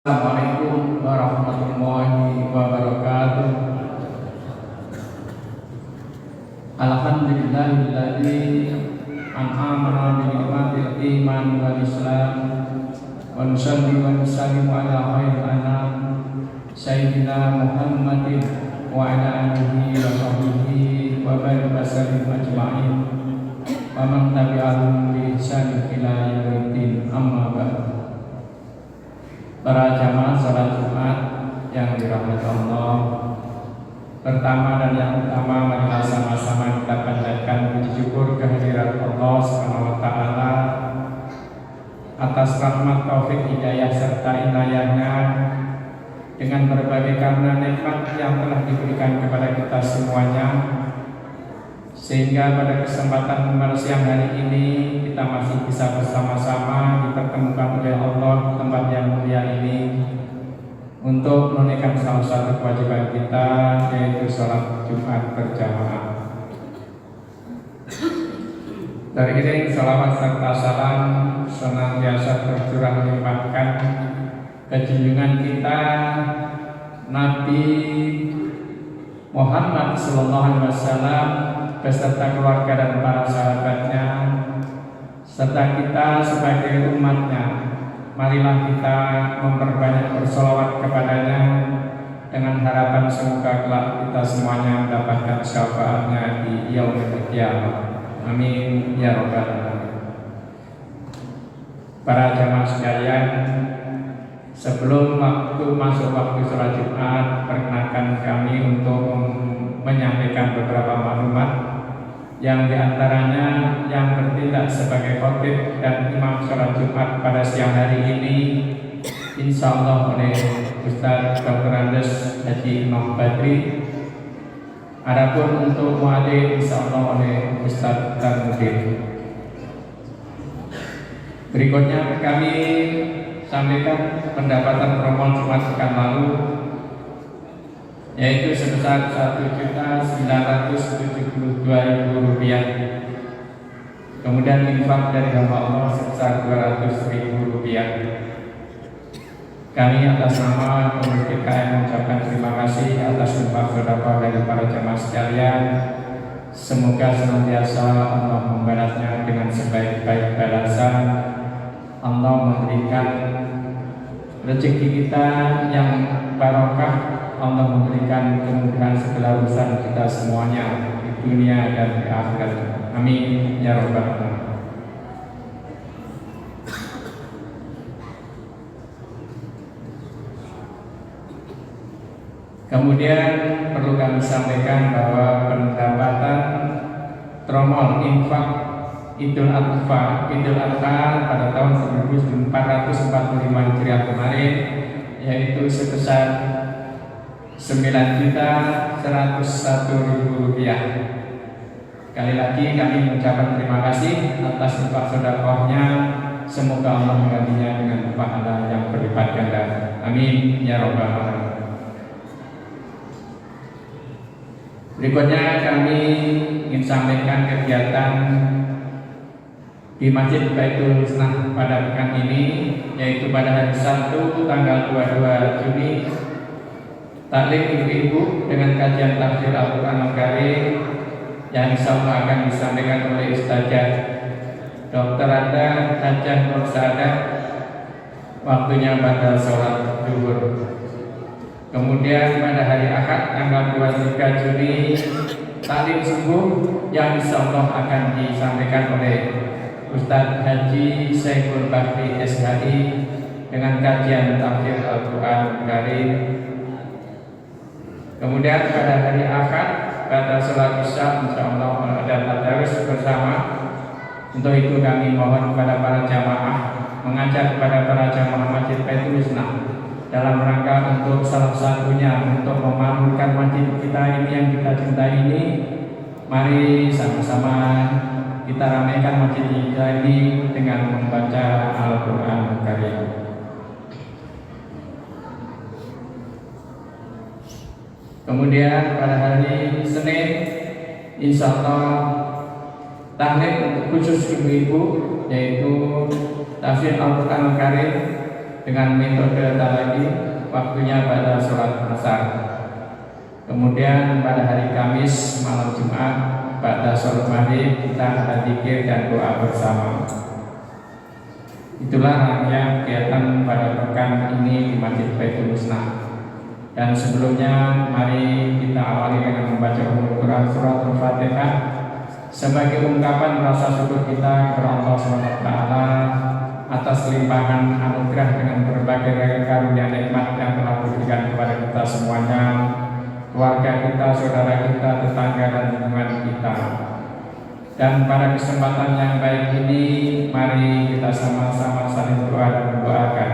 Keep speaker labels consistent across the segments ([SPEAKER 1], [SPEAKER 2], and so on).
[SPEAKER 1] Assalamualaikum warahmatullahi wabarakatuh. Alhamdulillahilladzi an'amana bi ni'matil iman wal islam wa nusalli wa nusallimu ala khairil anam sayyidina Muhammadin wa ala alihi wa sahbihi wa barik wasallim ajma'in wa man tabi'ahum bi ihsan ila yaumiddin, amma ba'd. Para jamaah salat Jumat yang dirahmati Allah, pertama dan yang utama marilah sama-sama kita panjatkan puji syukur kehadirat Allah Subhanahu wa taala atas rahmat, taufik, hidayah serta inayahnya dengan berbagai karena nikmat yang telah diberikan kepada kita semuanya, sehingga pada kesempatan siang hari ini kita masih bisa bersama-sama dipertemukan oleh Allah di tempat yang mulia ini untuk menunaikan salah satu kewajiban kita, yaitu sholat Jumat berjamaah. Dari ini salawat serta salam senantiasa tercurah melimpahkan ke junjungan kita Nabi Muhammad SAW beserta keluarga dan para sahabatnya, serta kita sebagai umatnya. Marilah kita memperbanyak bersolawat kepadanya dengan harapan semoga kelak kita semuanya mendapatkan syafaatnya di yaumil qiyamah. Amin ya rabbal alamin. Para jamaah sekalian, sebelum masuk waktu sholat Jumat, perkenankan kami untuk menyampaikan beberapa maklumat yang diantaranya yang bertindak sebagai khotib dan imam sholat Jumat pada siang hari ini insya Allah oleh Ustaz Dr. Andes Haji Imam Badri. Adapun untuk muadzin insya Allah oleh Ustaz Tarmudin. Berikutnya kami sampaikan pendapatan promo Jumat pekan lalu, yaitu sebesar Rp1.972.000. Kemudian infak dari hamba Allah sebesar Rp200.000. Kami atas nama pengurus PKM mengucapkan terima kasih atas infak sedekah dari para jamaah sekalian. Semoga senantiasa Allah membalasnya dengan sebaik-baik balasan. Allah memberikan rezeki kita yang barokah, Allah memberikan kemudahan segala urusan kita semuanya di dunia dan di akhirat. Amin ya rabbal alamin. Kemudian perlu kami sampaikan bahwa pendapatan tromol infak Idul Adha pada tahun 1445 Hijriah kemarin yaitu sebesar Rp9.101.000. Sekali lagi kami mengucapkan terima kasih atas infak sedekahnya. Semoga Allah menggantinya dengan pahala yang berlipat ganda. Amin ya rabbal alamin. Berikutnya kami ingin sampaikan kegiatan di Masjid Baitul Husnah pada pekan ini, yaitu pada hari Sabtu tanggal 22 Juni taklim ibu-ibu dengan kajian tafsir Al-Quran Al-Karim yang insyaallah akan disampaikan oleh Ustazah Dr. Anda Hajah Nur Sadah, waktunya pada sholat zuhur. Kemudian pada hari Ahad tanggal 23 Juni taklim subuh yang insyaallah akan disampaikan oleh Ustaz Haji Syekhul Bakri SHI dengan kajian tafsir Al-Quran Karim. Kemudian pada hari Ahad pada sholat Isya insyaallah ada tadarus bersama. Untuk itu kami mohon kepada para jamaah mengajak kepada para jamaah Masjid Baitul Husnah dalam rangka untuk salah satunya untuk memakmurkan masjid kita ini yang kita cintai ini. Mari sama-sama kita ramaikan masjid kita ini dengan membaca Al-Quran Karim. Kemudian pada hari Senin insyaallah tahlim untuk khusus ibu-ibu, yaitu tafsir Al-Quran Karim dengan metode talaqi, waktunya pada sholat asar. Kemudian pada hari Kamis malam Jumat pada sholat maghrib kita ada zikir dan doa bersama. Itulah rangkaian kegiatan pada pekan ini di Masjid Baitul Husna. Dan sebelumnya mari kita awali dengan membaca Quran surat Al-Fatihah sebagai ungkapan rasa syukur kita kepada Allah SWT atas limpahan anugerah dengan berbagai karunia nikmat yang telah diberikan kepada kita semuanya, keluarga kita, saudara kita, tetangga dan lingkungan kita. Dan pada kesempatan yang baik ini, mari kita sama-sama saling doa dan mendoakan.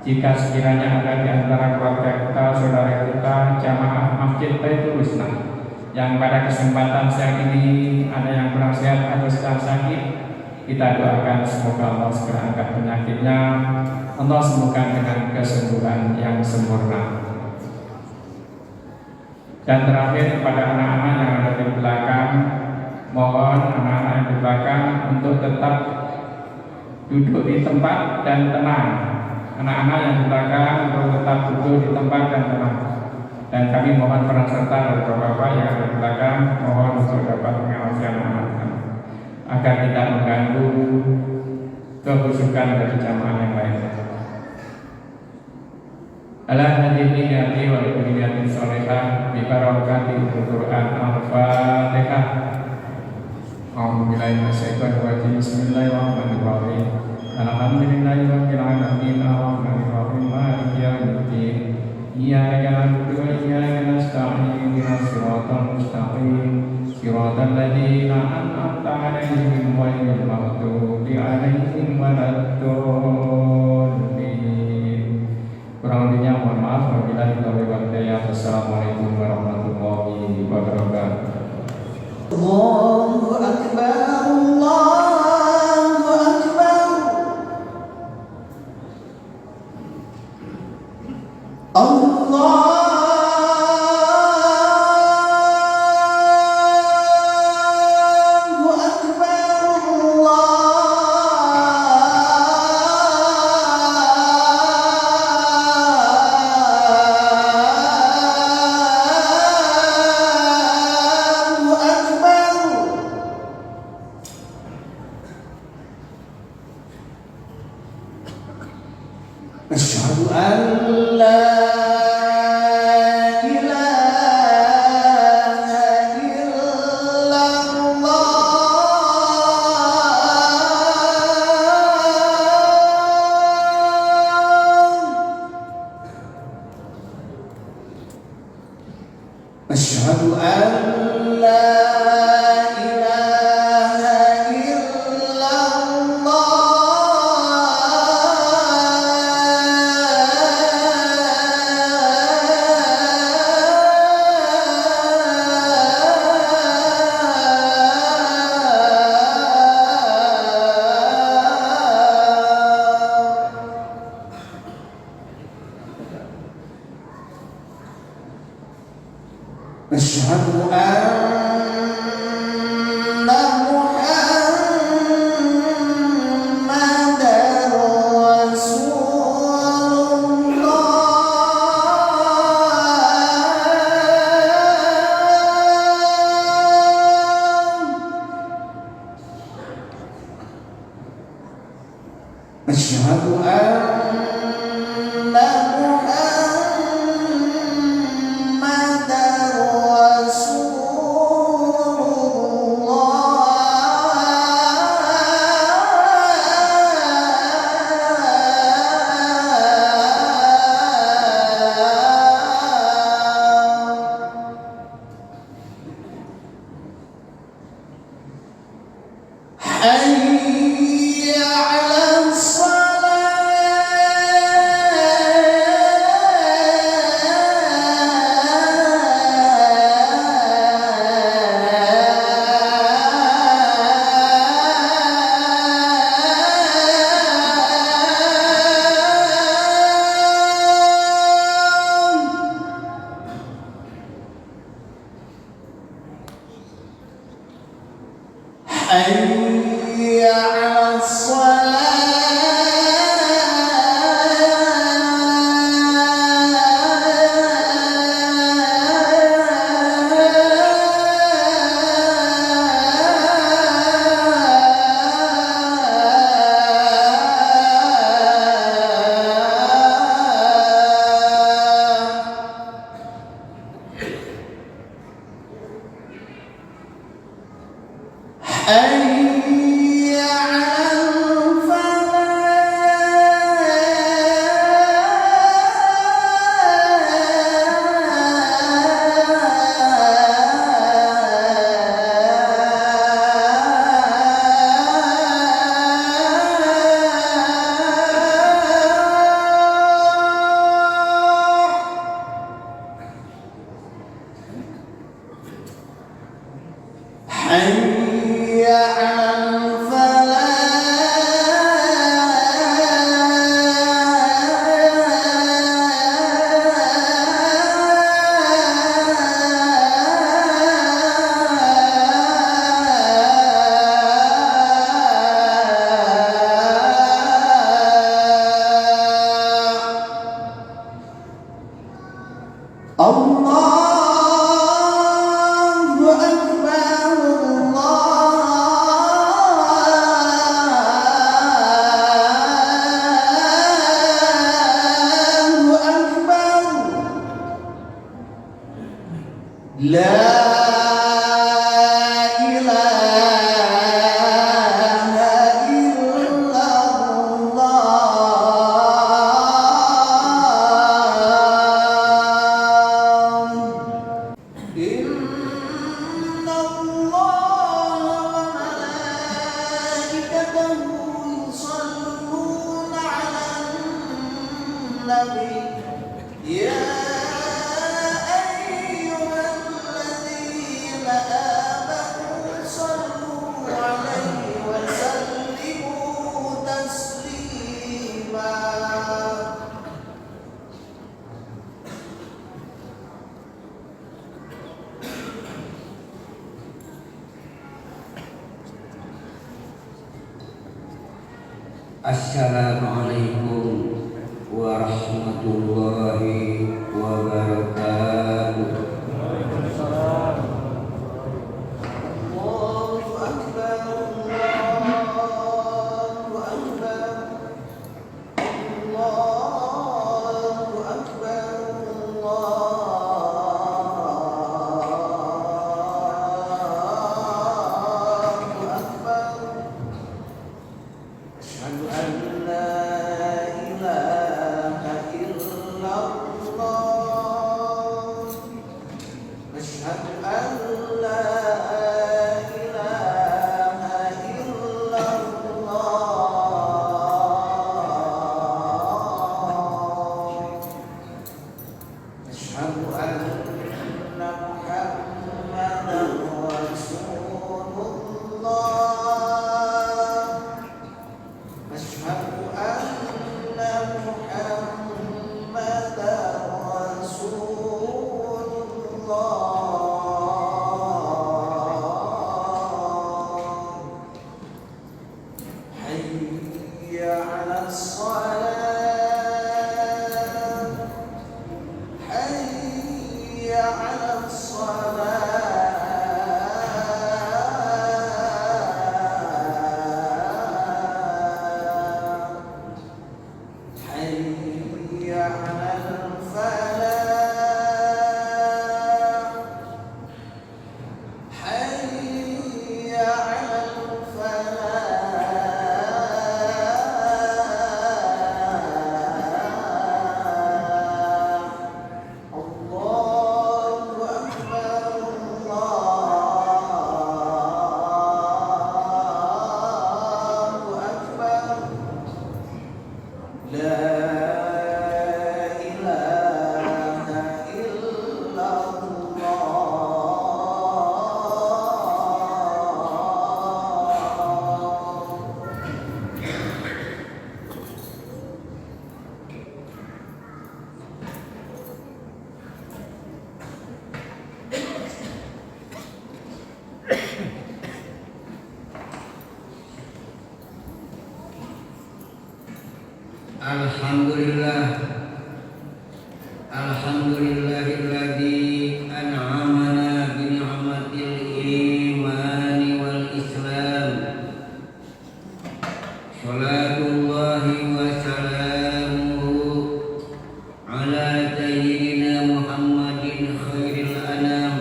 [SPEAKER 1] Jika sekiranya ada di antara keluarga kita, saudara kita, jamaah Masjid Baitul Husna yang pada kesempatan siang ini ada yang kurang sehat atau sedang sakit, kita doakan semoga Allah segera angkat penyakitnya, Allah sembuhkan dengan kesembuhan yang sempurna. Dan terakhir kepada anak-anak yang ada di belakang, mohon anak-anak yang di belakang untuk tetap duduk di tempat dan tenang. Anak-anak yang di belakang untuk tetap duduk di tempat dan tenang. Dan kami mohon peran serta dari bapak-bapak yang ada di belakang, mohon untuk dapat mengawasi anak-anak agar tidak mengganggu kehusukan dari jamaah yang lainnya. Ala hadhihi niyyati wa niyatin shalihah bi barakati Al-Qur'an Al-Fatihah. A'udzu billahi minasyaitonir rajim. Bismillahirrahmanirrahim. Alhamdulillahirabbil alamin arrahmanir rahim maliki yaumiddin. Iyyaka na'budu wa iyyaka nasta'in ihdinas siratal mustaqim siratal ladzina an'amta 'alaihim ghairil maghdubi 'alaihim waladdallin. Kurang lebihnya mohon maaf. Wabillahi taufiq wal hidayah. Wassalamualaikum warahmatullahi wabarakatuh.
[SPEAKER 2] Allahu Akbar, Allahu Akbar, Allah. Asyhadu an la ilaha illallah. Asyhadu an la Asyhadu anna Muhammadar Rasulullah. Asyhadu anna hayya 'alas hayya 'alas salat. Allahu Akbar, Allahu Akbar. La يا أيها الذين آمنوا صلوا عليه وسلموا تسليما.
[SPEAKER 3] Assalamualaikum warahmatullahi wabarakatuh.
[SPEAKER 2] Allahu Akbar, Allahu Akbar, Allahu Akbar, Allahu Akbar. Asyhadu an la ilaha illallah. Asyhadu an la ilaha illallah. Asyhadu anna Muhammadan Rasulullah. Asyhadu anna Muhammadan Rasulullah. Hayya 'alas salat, hayya 'alas salat, hayya 'alal falah, hayya 'alal falah. Allahu Akbar, Allahu Akbar. La ilaha illallah.
[SPEAKER 3] Alhamdulillah, alhamdulillahilladzi an'amana bi ni'matil imani wal islam. Shalatullahi wa salamuhu ala sayyidina Muhammadin khairil anam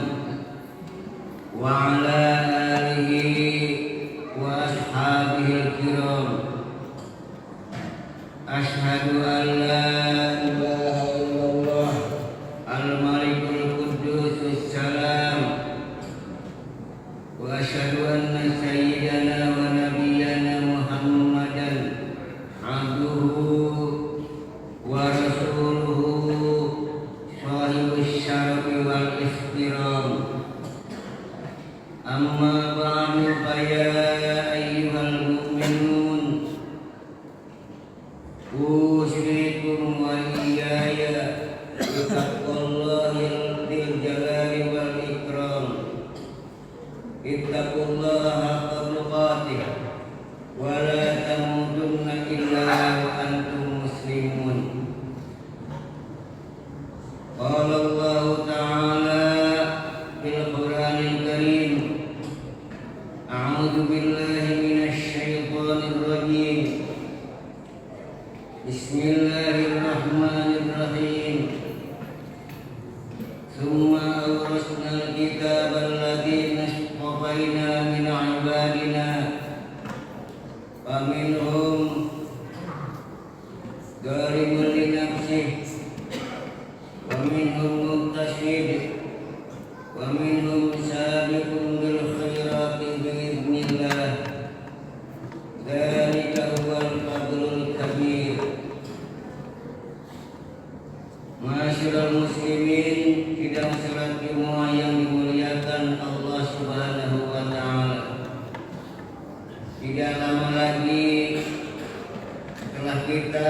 [SPEAKER 3] wa ala alihi wa ashabihil kiram. Asyhadu an la ilaha illallah al-malikul quddus salam wa asyhadu anna sayyidana wa nabiyyana Muhammadan abduhu wa rasuluhu sahibus syarafi wal ihtiram. Amma ba'du fa ya ayyuhal mu'minun usikum wa iyaya bittaqwallahi dzil jalali wal ikram. Ittaqullaha haqqa tuqatih wa la tamutunna illa wa antum muslimun. Qala Allah ومنهم مقتصد ومنهم سابق بالخيرات بإذن الله ذلك هو الفضل الكبير. Masyaallah muslimin, sidang salat Jumat yang dimuliakan Allah Subhanahu wa taala. Tidak lama lagi setelah kita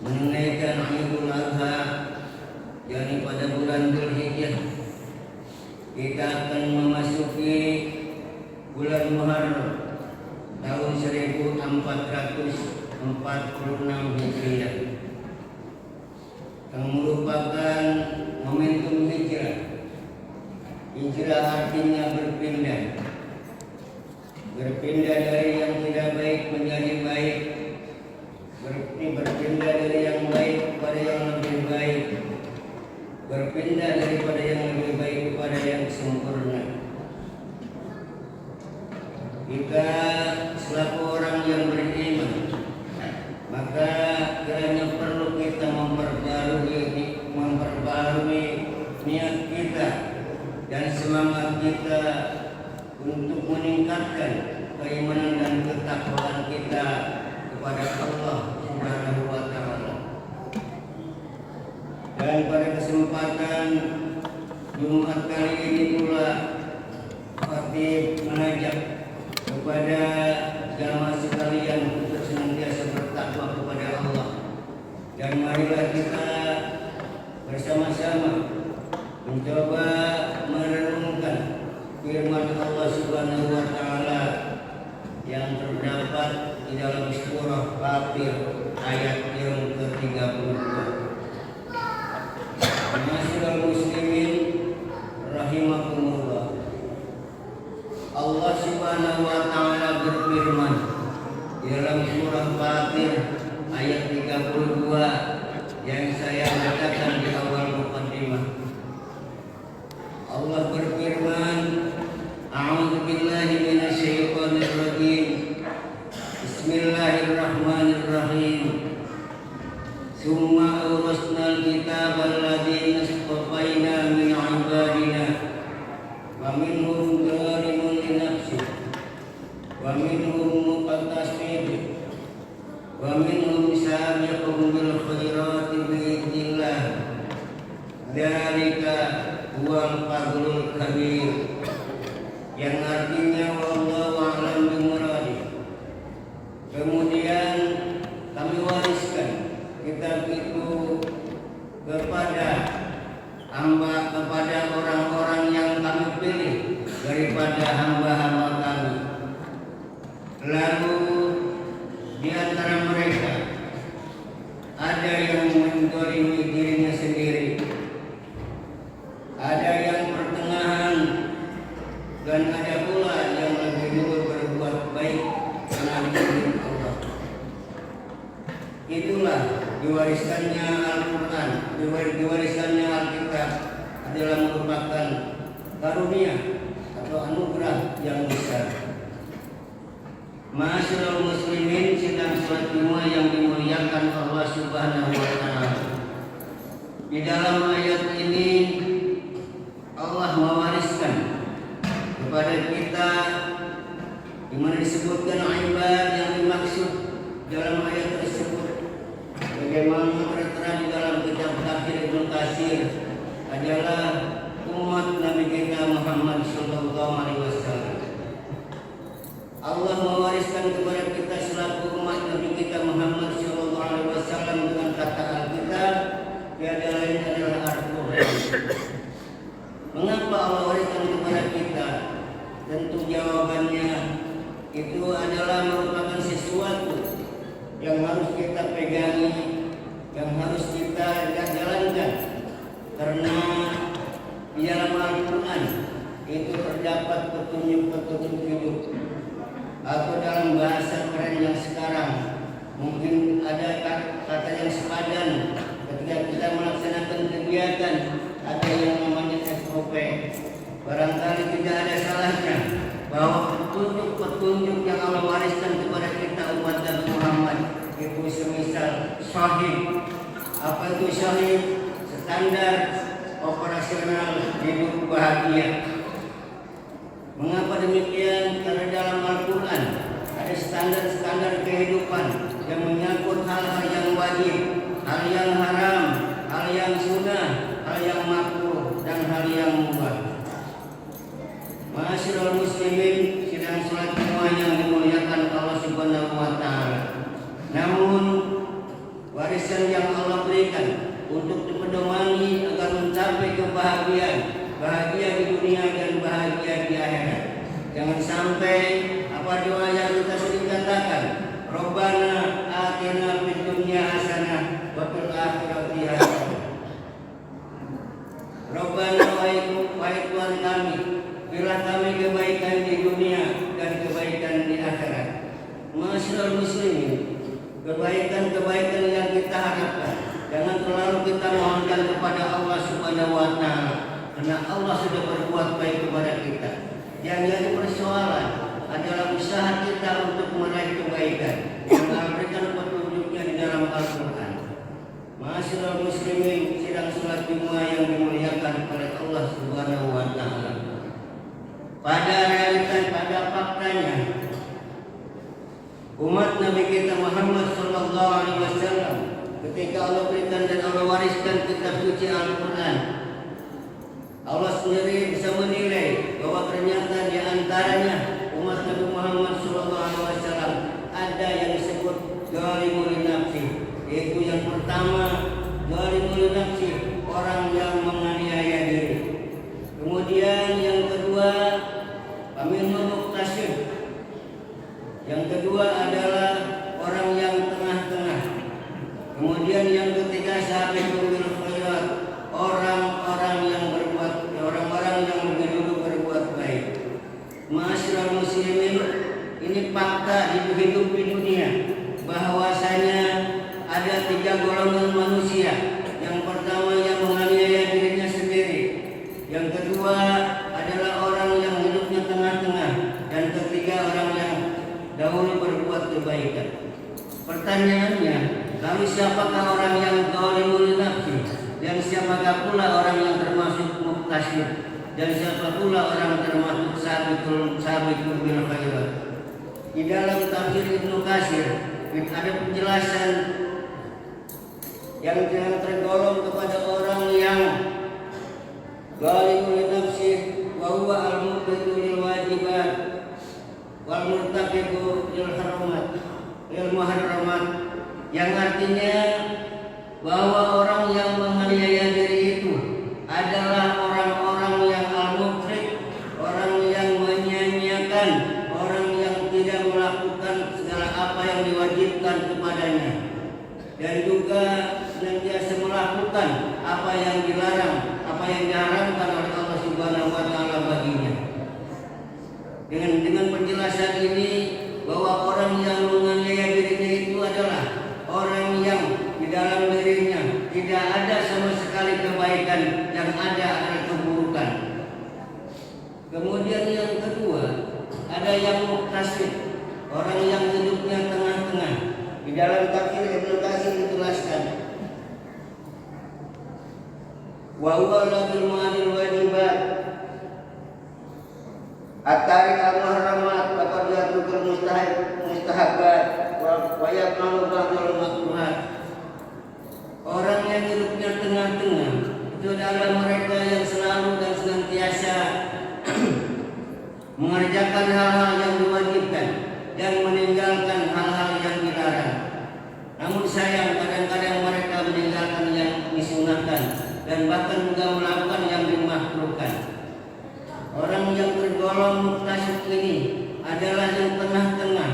[SPEAKER 3] menunaikan Idul Adha, yakni pada bulan Dzulhijjah, kita akan memasuki bulan Muharram tahun 1446 Hijriah, yang merupakan momentum hijrah. Hijrah artinya berpindah dari yang tidak baik menjadi baik, berpindah dari yang baik kepada yang lebih baik, berpindah daripada yang lebih baik kepada yang sempurna. Kita selaku orang yang beriman, maka kiranya perlu kita memperbarui niat kita dan semangat kita untuk meningkatkan keimanan dan ketakwaan kita kepada Allah Subhanahu wa taala. Dan pada kesempatan Jumat kali ini pula, Khatib mengajak kepada jamaah sekalian untuk senantiasa bertakwa kepada Allah. Dan marilah kita bersama-sama mencoba merenungkan firman Allah Subhanahu wa taala yang terdapat di dalam surah Fatir ayat yang ke-32. Masyaallah muslimin rahimakumullah. Allah Subhanahu wa taala berfirman di dalam surah Fatir ayat 32 yang saya bacakan di awal muqaddimah. Allah berfirman, A'udzu billahi minasyaitonir rajim. Bismillahirrahmanirrahim. Summa awrasnal kitaba alladziina istafaina min 'ibadina wa minhum zalimun li nafsihi wa minhum muqtasid wa minhum sabiqun bil khairati bi idznillah. Dzalika huwal fadlul kabir, yang artinya wallahu a'lam bimuradi. Kemudian kami wariskan kitab itu kepada orang-orang yang kami pilih daripada hamba-hamba kami. Lalu di antara mereka ada yang menzalimi dirinya sendiri, ada yang pertengahan, dan ada pula yang lebih dulu berbuat baik karena diizinkan Allah. Itulah diwariskannya Al-Quran, diwariskannya Alkitab adalah merupakan karunia atau anugerah yang besar. Masyaallah muslimin, sidang salat Jumat yang dimuliakan Allah Subhanahu wa taala. Di dalam ayat ini Allah mewariskan kepada kita, di mana disebutkan ibad yang dimaksud dalam ayat tersebut, bagaimana tertera di dalam kitab Tafsir Ibnu Katsir, adalah umat Nabi kita Muhammad sallallahu alaihi wasallam. Allah mewariskan kepada kita selaku umat Nabi kita Muhammad sallallahu alaihi wasallam dengan kata Alkitab, tiada lain adalah Al-Quran. Mengapa Allah wariskan kepada kita? Tentu jawabannya itu adalah merupakan sesuatu yang harus kita pegangi, yang harus kita jalankan, karena di dalam Al-Quran itu terdapat petunjuk-petunjuk hidup, atau dalam bahasa keren yang sekarang mungkin ada kata yang sepadan ketika kita melaksanakan kegiatan, ada yang namanya SOP. Barangkali tidak ada salahnya bahwa petunjuk-petunjuk yang Allah wariskan kepada kita umat Nabi Muhammad itu semisal syahid. Apa itu syahid? standar operasional hidup bahagia. Mengapa demikian? Karena dalam Al-Quran ada standar-standar kehidupan yang menyangkut hal-hal yang wajib, hal yang haram, hal yang sunnah, hal yang makruh, dan hal yang mubah. Ma'asyiral muslimin, sidang salat Jumat yang dimuliakan Allah Subhanahu wa taala. Namun warisan yang Allah berikan untuk dipedomani agar mencapai kebahagiaan, bahagia di dunia dan bahagia di akhirat. Jangan sampai apa doa yang kita sering katakan, Rabbana atina fid dunya hasanah wa fil akhirati hasanah. Rabbana wahai Tuhan kami, berilah kami kebaikan di dunia dan kebaikan di akhirat. Ma'asyiral muslimin, kebaikan-kebaikan yang kita harapkan jangan terlalu kita mohonkan kepada Allah Subhanahu wa taala, karena Allah sudah berbuat baik kepada kita. Yang jadi persoalan adalah usaha kita untuk meraih kebaikan yang Allah berikan petunjuknya di dalam Al-Quran. Ma'asyiral muslimin, sidang salat Jumat yang dimuliakan oleh Allah Subhanahu wa taala. Pada realitas, pada faktanya, umat Nabi kita Muhammad sallallahu alaihi wasallam ketika Allah berikan dan Allah wariskan kitab suci Al-Quran, Allah sendiri bisa menilai bahwa ternyata di antaranya umat Nabi Muhammad SAW ada yang disebut zalimul nafsi, yaitu yang pertama zalimul nafsi, orang yang menganiaya diri. Kemudian yang kedua aminul muqtasid. Yang kedua adalah orang yang tengah-tengah. Kemudian yang ketiga sabiqun bil khairat, orang-orang yang lebih dulu berbuat baik. Ma'asyiral muslimin, ini fakta hidup di dunia bahwasanya ada 3 golongan manusia. Yang pertama yang menganiaya dirinya sendiri. Yang kedua adalah orang yang hidupnya tengah-tengah, dan ketiga orang yang dahulu berbuat kebaikan. Pertanyaannya, lalu siapakah orang yang zalimul nafsi, dan siapakah pula orang yang termasuk muqtasid, dan siapa pula orang termasuk sabiqul bil khairat? Di dalam tafsir Ibnu Katsir ada penjelasan yang tergolong kepada orang yang zalimul nafsi wa huwa al-muqtidu lil wajibat wal murtaqibu lil muharramat, yang artinya bahwa orang yang menganiaya diri itu adalah orang-orang yang al-mufrid, orang yang menyia-nyiakan, orang yang tidak melakukan segala apa yang diwajibkan kepadanya, dan juga senantiasa melakukan apa yang dilarang, apa yang diharamkan oleh Allah Subhanahu wa taala baginya. Dengan penjelasan ini bahwa orang yang menganiaya dirinya itu adalah orang yang di dalam dirinya tidak ada sama sekali kebaikan, yang ada adalah keburukan. Kemudian yang kedua, ada yang muqtasid, orang yang hidupnya tengah-tengah. Di dalam tafsir Ibnu Katsir dijelaskan, wa huwa ladul ma'anil wajibat at-tarik al-muharramat wa qad yatrukul mustahabbat wa yaqulu ba'dul makruhat. Orang yang hidupnya tengah-tengah itu adalah mereka yang selalu dan senantiasa mengerjakan hal-hal yang diwajibkan dan meninggalkan hal-hal yang dilarang. Namun sayang, kadang-kadang mereka meninggalkan yang disunahkan dan bahkan juga melakukan yang dimakruhkan. Orang yang tergolong muqtasid ini adalah yang tengah-tengah,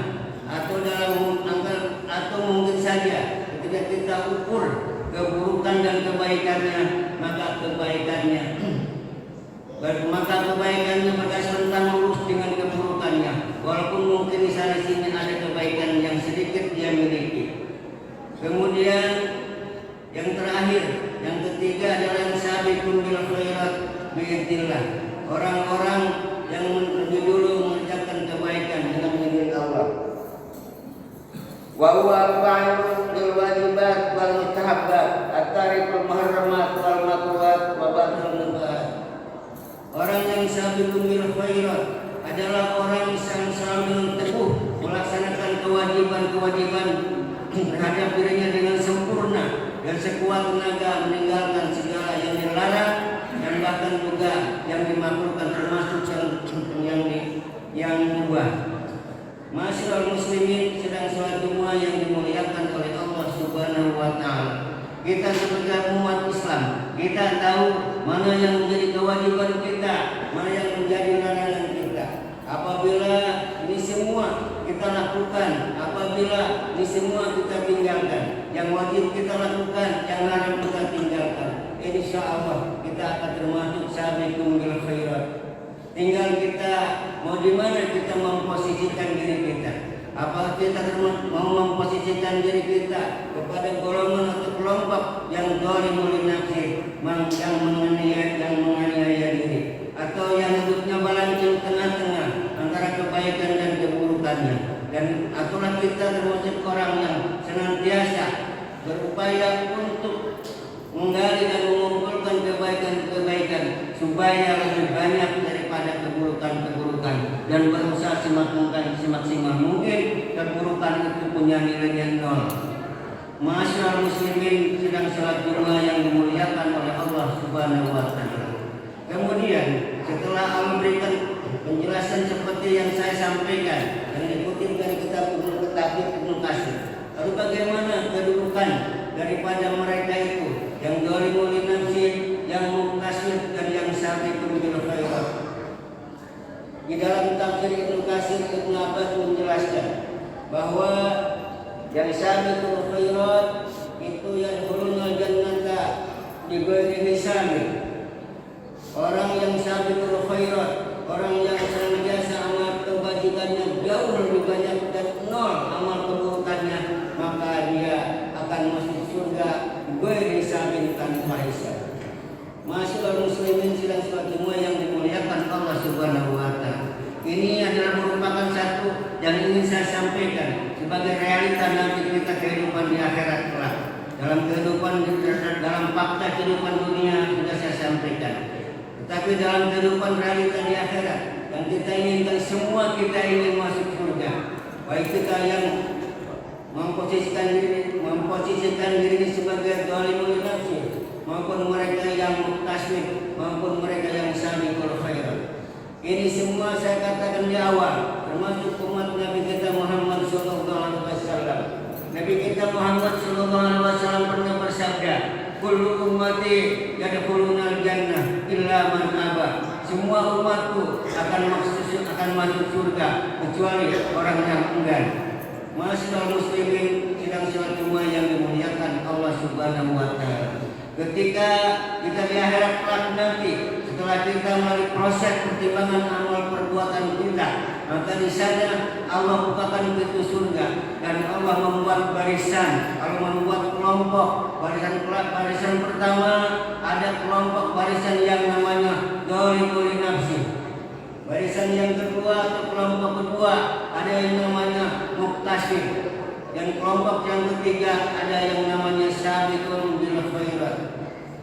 [SPEAKER 3] atau mungkin saja ketika kita ukur keburukan dan kebaikannya, maka kebaikannya mereka serentak lurus dengan keburukannya, walaupun mungkin di sana sini ada kebaikan yang sedikit dia miliki. Kemudian yang terakhir, yang ketiga adalah yang sabiqun bil khairat biidznillah, orang-orang yang lebih dulu mengerjakan kebaikan dengan izin Allah. Wa huwa al-fa'ilu bil wajibat wal mustahabbat, at-tariqul muharramat wal taala meninggalkan segala yang dilarang dan bahkan juga yang dimakruhkan, termasuk yang mubah. Masyaallah muslimin, sedang sholat Jumat yang dimuliakan oleh Allah Subhanahu wa taala. Kita sebagai umat Islam, kita tahu mana yang menjadi kewajiban kita, mana yang menjadi larangan kita. Apabila ini semua kita lakukan, apabila ini semua kita tinggalkan, yang wajib kita lakukan, yang larang kita tinggalkan, insya Allah kita akan termasuk sabiqun bil khairat. Tinggal kita mau di mana kita memposisikan diri kita. Apakah kita mau memposisikan diri kita kepada golongan atau kelompok yang zalimul nafsi, yang menganiaya diri, atau yang hidupnya balancing tengah-tengah antara kebaikan dan keburukannya, dan atulah kita termasuk orang yang senantiasa berupaya untuk menggali dan mengumpulkan kebaikan-kebaikan supaya lebih banyak daripada keburukan-keburukan, dan berusaha semaksimal mungkin keburukan itu punya nilainya nol. Masyaallah muslimin, sedang sholat Jumat yang dimuliakan oleh Allah Subhanahu wa taala. Kemudian setelah Allah memberikan penjelasan seperti yang saya sampaikan yang dikutip dari kitab Ibnu Katsir, lalu bagaimana kedudukan daripada mereka itu yang zalimul nafsi, yang muktasib, dan yang sabiqun bil khairat? Di dalam tafsir Ibnu Katsir, Ibnu Abbas menjelaskan bahwa yang sabiqul khairat itu yang hulunal jannata diberi hisami. Orang yang sabiqul khairat, orang yang senantiasa amal kebajikannya jauh lebih banyak dan nol amal keburukannya, maka dia akan masuk surga beri hisabin tanpa hisab. Masyaallah muslimin, sidang sholat Jumat yang dimuliakan Allah Subhanahu wa taala. Ini adalah merupakan satu yang ingin saya sampaikan sebagai realita nanti kita kehidupan di akhirat kelak. Dalam fakta kehidupan dunia sudah saya sampaikan. Tetapi dalam kehidupan realita di akhirat yang kita inginkan, semua kita ingin masuk surga. Baik kita yang memposisikan diri sebagai zalimul nafsi, maupun mereka yang muktasib, maupun mereka yang sabiqul khairat. Ini semua saya katakan di awal, termasuk umat Nabi kita Muhammad SAW. Nabi kita Muhammad SAW pernah bersabda, kullu ummati yadkhulunal jannah illa man aba. Semua umatku akan masuk surga kecuali orang yang enggan. Masyaallah muslimin, sidang sholat Jumat yang dimuliakan Allah Subhanahu wa taala. Ketika kita di akhirat kelak nanti, setelah kita melalui proses pertimbangan amal perbuatan kita, maka di sana Allah bukakan pintu surga dan Allah membuat barisan, Allah membuat kelompok. Barisan pertama ada kelompok barisan yang namanya zalimul nafsi. Barisan yang kedua atau kelompok kedua ada yang namanya muktasib. Dan kelompok yang ketiga ada yang namanya sabiqun bil khairat.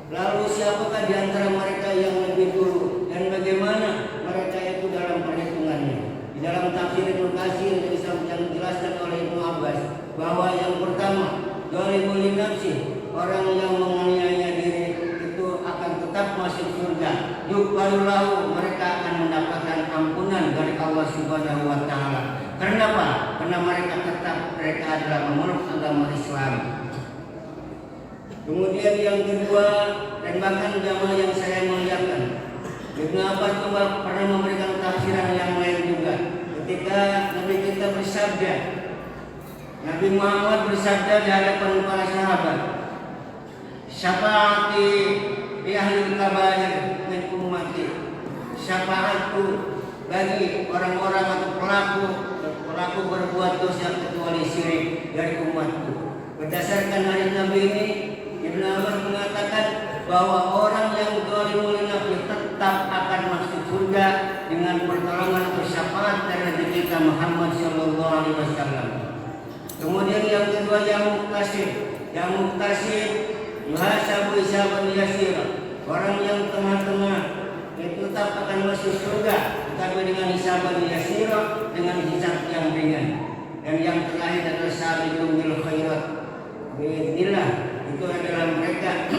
[SPEAKER 3] Lalu siapakah di antara mereka yang lebih dulu dan bagaimana mereka itu dalam perhitungannya? Di dalam tafsir Ibnu Katsir yang dijelaskan oleh Ibnu Abbas bahwa yang pertama zalimul nafsi, orang yang menganiaya diri itu akan tetap masuk surga. Yuqbalulahu, mereka akan mendapatkan ampunan dari Allah Subhanahu wa taala. Kenapa? Karena mereka adalah memeluk agama Islam. Kemudian yang kedua, dan bahkan jamaah yang saya muliakan, Ibnu Abbas pernah memberikan tafsiran yang lain juga. Ketika Nabi kita bersabda, Nabi Muhammad bersabda di hadapan para sahabat, syafaati di ahli kabair min ummati, syafaatku bagi orang-orang atau pelaku berbuat dosa kecuali syirik dari umatku. Berdasarkan hadis Nabi ini, Ibnu Abbas mengatakan bahwa orang yang zalimul nafsi tetap akan masuk surga dengan pertolongan atau syafaat dari Nabi kita Muhammad sallallahu alaihi wasallam. Kemudian yang kedua yang muktasib yuhasabu hisaban yasira. Orang yang tengah-tengah itu tetap akan masuk surga, tetapi dengan hisaban yasira, dengan hisab yang ringan. Dan yang terakhir adalah sabiqun bil khairat. Bismillah, itu adalah mereka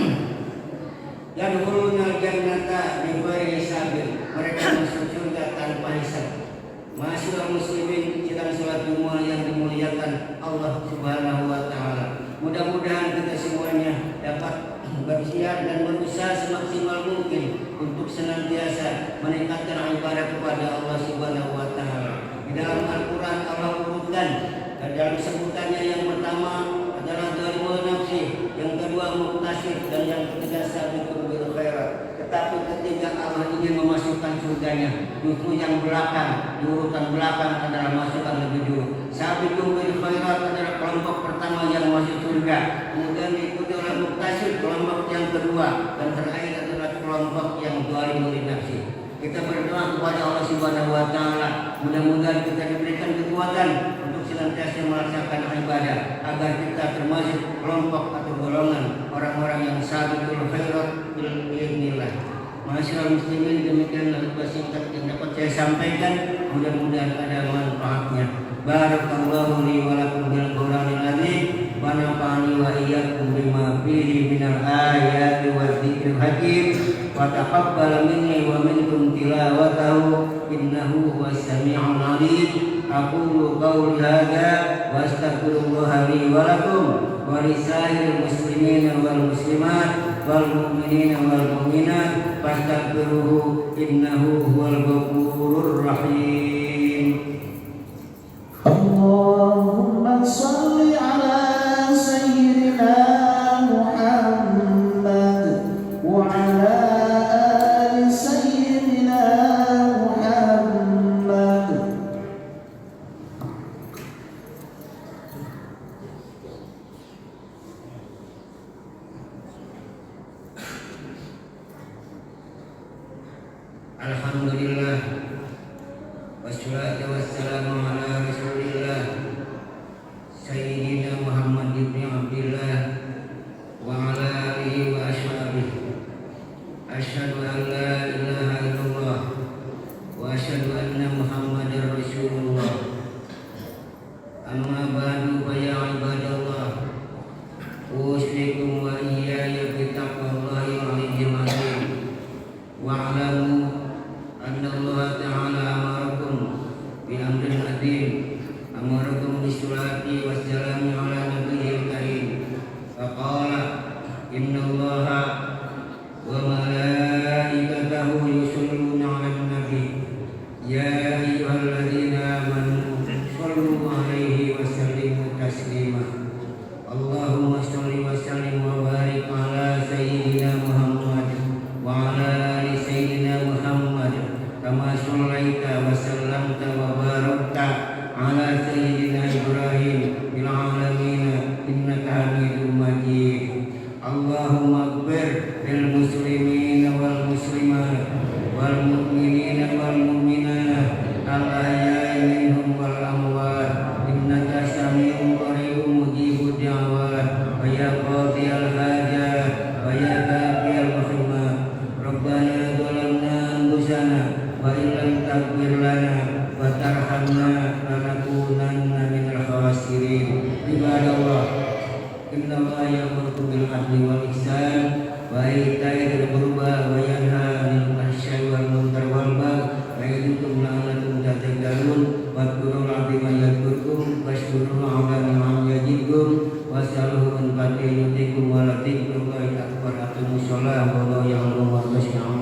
[SPEAKER 3] yadkhuluna jannata bighairi hisabin, mereka masuk surga tanpa hisab. Ma'asyiral muslimin sidang salat Jumat yang dimuliakan Allah Subhanahu wa taala. Mudah-mudahan kita semuanya dapat bersiar dan berusaha semaksimal mungkin untuk senantiasa meningkatkan ibadah kepada Allah Subhanahu wa taala. Di dalam Al-Qur'an Allah urutkan dalam sebutannya yang pertama adalah zalimul nafsi, yang kedua muqtasid, dan yang ketiga sabiqun bil khairat. Tetapi ketika Allah ingin memasukkan surganya, justru yang belakang, di urutan belakang adalah masukkan lebih dulu. Sabiqun bil khairat adalah kelompok pertama yang masuk surga, kemudian diikuti oleh muqtasid, kelompok yang kedua, dan terakhir adalah kelompok yang zalimul nafsi. Kita berdoa kepada Allah Subhanahu wa taala, mudah-mudahan kita diberikan kekuatan untuk senantiasa melaksanakan ibadah agar kita termasuk kelompok atau golongan orang-orang yang sabiqul khairat biidznillah. Ma'asyiral muslimin, demikianlah khutbah singkat yang dapat saya sampaikan, mudah-mudahan ada manfaatnya. Barakallahu li wa lakum bil Qur'anil azim wa nafa'ani wa iyyakum bima fihi minal ayati wa dzikril hakim wa taqabbal minni wa minkum tilawatahu innahu huwas sami'ul 'alim. Aqulu qawli hadza wa astaghfirullaha li wa lakum wa lisairil muslimin wal muslimat wal mu'minin wal mu'minat fastaghfiruhu innahu huwal ghafurur rahim.
[SPEAKER 2] Allahumma salli ala sayyidina Muhammad wa ala ali sayyidina Muhammad.
[SPEAKER 3] Alhamdulillah wassalatu wassalamu ala rasulillah Sayyidina Muhammad ibn Abdillah wa ala alihi wa ashabihi. Asyhadu an la ilaha illallah wa asyhadu anna Muhammadar Rasulullah. Amma ba'du fa ya ibadallah, usikum wa iyaya bi taqwallahi aliyyil azim. Wa'lamu anna Allah ta'ala amarakum bi amrin azim, amarakum bisolati wassalami ala nabiyyil karim. Faqala inna Allaha wa malaikatahu yusholluna 'alan nabi ya ayyuhalladzina amanu shollu 'alaihi wa sallimu taslima. Allahumma sholli wa sallim wa barik ala sayyidina Muhammad wa ala ali sayyidina Muhammad kama shallaita wa sallamta wa barakta ala sayyidina Ibrahim bil alamin innaka Hamidum Majid. Allahumma ighfir lil muslimin wal muslimat wal mu'minin wal mu'minat al ahya'i minhum wal amwat innaka sami'un qaribun mujibud da'wat wa ya qadiyal hajat wa ya baqiyal rahmat. Rabbana zalamna anfusana wa illam taghfir lana wa tarhamna lanakunanna minal khasirin. Ibadallah, inna Allaha ya'muru bil 'adli wal ihsan wa ita'i dzil qurba wa yanha 'anil fahsya'i wal munkar wal baghi wa ya'idukum la'allakum tattaqun. Wadhkurul 'azima yadhkurkum washkurul 'ala ni'am yazidkum was'aluhu min fadlihi yutikum wa la tikrullahi akbar. Aqimus shalah wa la ya'lamu ma tasna'un.